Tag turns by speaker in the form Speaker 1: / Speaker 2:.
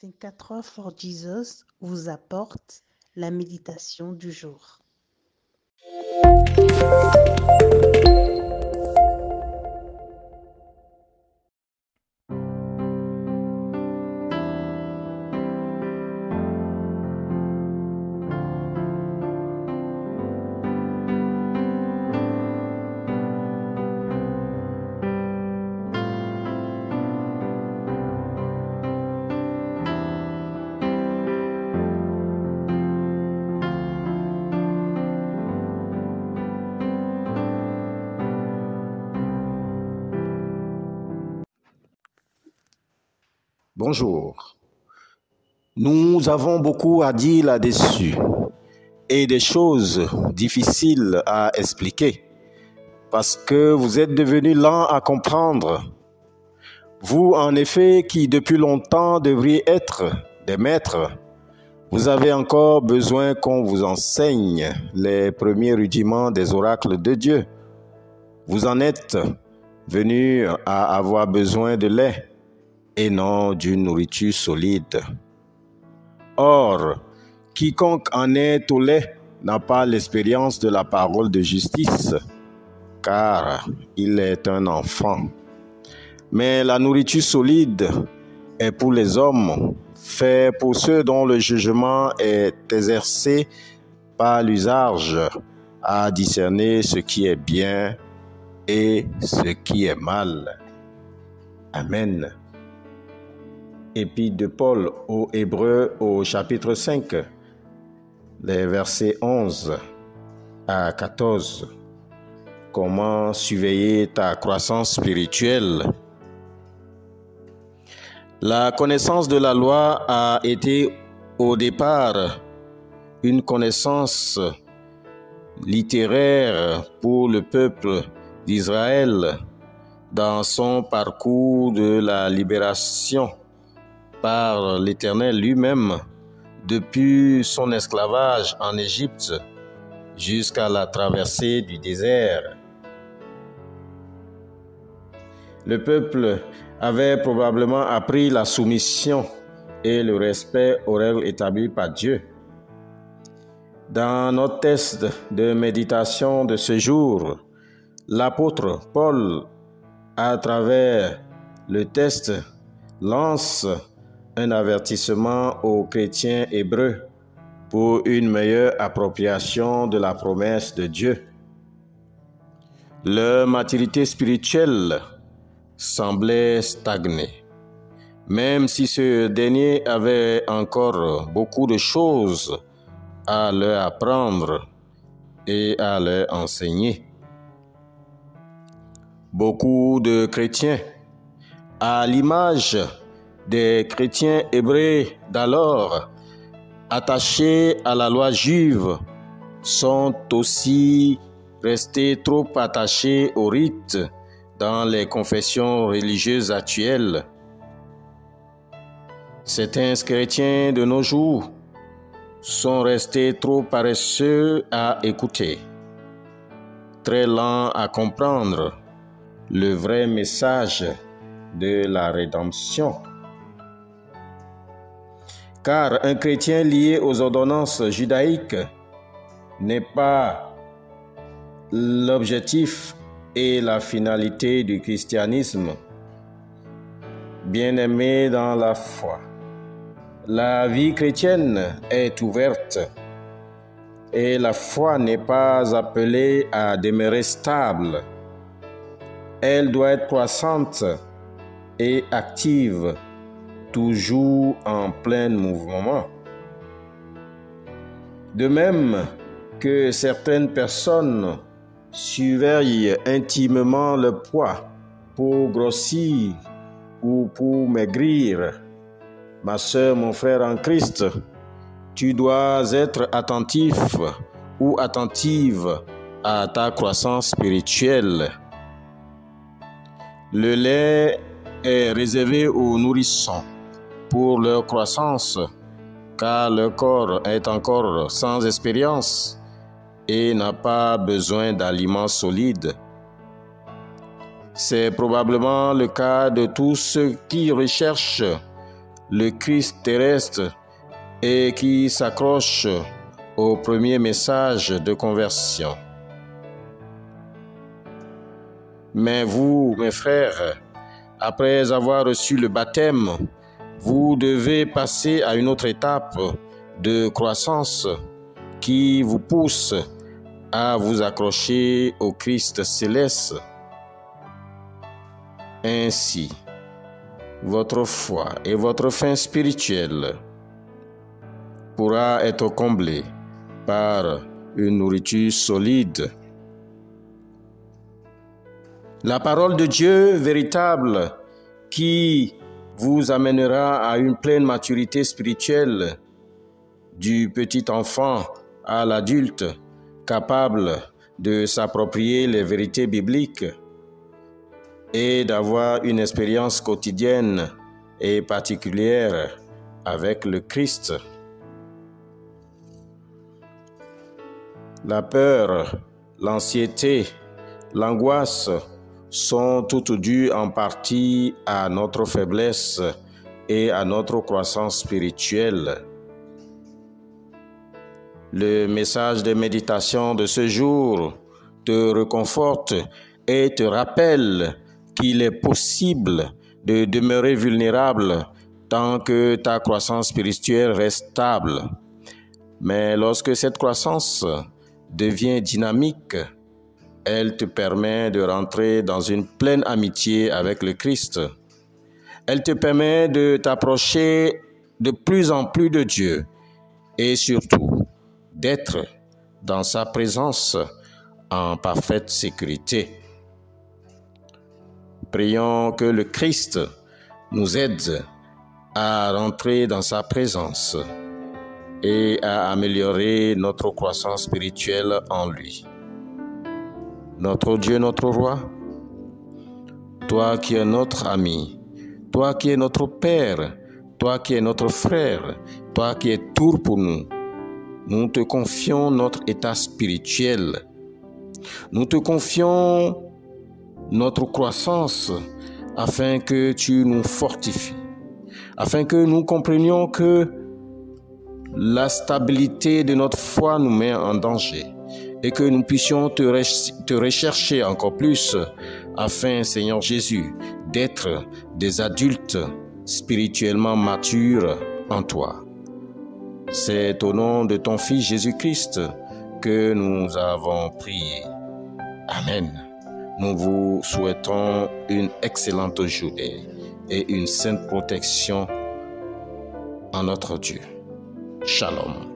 Speaker 1: Think 4 Hours for Jesus vous apporte la méditation du jour.
Speaker 2: Bonjour. Nous avons beaucoup à dire là-dessus et des choses difficiles à expliquer parce que vous êtes devenus lents à comprendre. Vous, en effet, qui depuis longtemps devriez être des maîtres, vous avez encore besoin qu'on vous enseigne les premiers rudiments des oracles de Dieu. Vous en êtes venus à avoir besoin de lait et non d'une nourriture solide. Or, quiconque en est au lait n'a pas l'expérience de la parole de justice, car il est un enfant. Mais la nourriture solide est pour les hommes, fait pour ceux dont le jugement est exercé par l'usage à discerner ce qui est bien et ce qui est mal. Amen. Épître de Paul aux Hébreux au chapitre 5, les versets 11 à 14. Comment surveiller ta croissance spirituelle? La connaissance de la loi a été au départ une connaissance littéraire pour le peuple d'Israël dans son parcours de la libération par l'Éternel lui-même depuis son esclavage en Égypte jusqu'à la traversée du désert. Le peuple avait probablement appris la soumission et le respect aux règles établies par Dieu. Dans notre texte de méditation de ce jour, l'apôtre Paul, à travers le texte, lance un avertissement aux chrétiens hébreux pour une meilleure appropriation de la promesse de Dieu. Leur maturité spirituelle semblait stagner, même si ce dernier avait encore beaucoup de choses à leur apprendre et à leur enseigner. Beaucoup de chrétiens, à l'image des chrétiens hébreux d'alors, attachés à la loi juive, sont aussi restés trop attachés aux rites dans les confessions religieuses actuelles. Certains chrétiens de nos jours sont restés trop paresseux à écouter, très lents à comprendre le vrai message de la rédemption. Car un chrétien lié aux ordonnances judaïques n'est pas l'objectif et la finalité du christianisme. Bien-aimés dans la foi, la vie chrétienne est ouverte et la foi n'est pas appelée à demeurer stable. Elle doit être croissante et active, toujours en plein mouvement. De même que certaines personnes surveillent intimement le poids pour grossir ou pour maigrir, ma sœur, mon frère en Christ, tu dois être attentif ou attentive à ta croissance spirituelle. Le lait est réservé aux nourrissons pour leur croissance, car leur corps est encore sans expérience et n'a pas besoin d'aliments solides. C'est probablement le cas de tous ceux qui recherchent le Christ terrestre et qui s'accrochent au premier message de conversion. Mais vous, mes frères, après avoir reçu le baptême, vous devez passer à une autre étape de croissance qui vous pousse à vous accrocher au Christ céleste. Ainsi, votre foi et votre faim spirituelle pourra être comblée par une nourriture solide. La parole de Dieu véritable qui vous amènera à une pleine maturité spirituelle, du petit enfant à l'adulte, capable de s'approprier les vérités bibliques et d'avoir une expérience quotidienne et particulière avec le Christ. La peur, l'anxiété, l'angoisse sont toutes dues en partie à notre faiblesse et à notre croissance spirituelle. Le message de méditation de ce jour te réconforte et te rappelle qu'il est possible de demeurer vulnérable tant que ta croissance spirituelle reste stable. Mais lorsque cette croissance devient dynamique, elle te permet de rentrer dans une pleine amitié avec le Christ. Elle te permet de t'approcher de plus en plus de Dieu et surtout d'être dans sa présence en parfaite sécurité. Prions que le Christ nous aide à rentrer dans sa présence et à améliorer notre croissance spirituelle en lui. Notre Dieu, notre Roi, toi qui es notre ami, toi qui es notre Père, toi qui es notre frère, toi qui es tout pour nous, nous te confions notre état spirituel. Nous te confions notre croissance afin que tu nous fortifies, afin que nous comprenions que la stabilité de notre foi nous met en danger et que nous puissions te rechercher encore plus afin, Seigneur Jésus, d'être des adultes spirituellement matures en toi. C'est au nom de ton Fils Jésus-Christ que nous avons prié. Amen. Nous vous souhaitons une excellente journée et une sainte protection en notre Dieu. Shalom.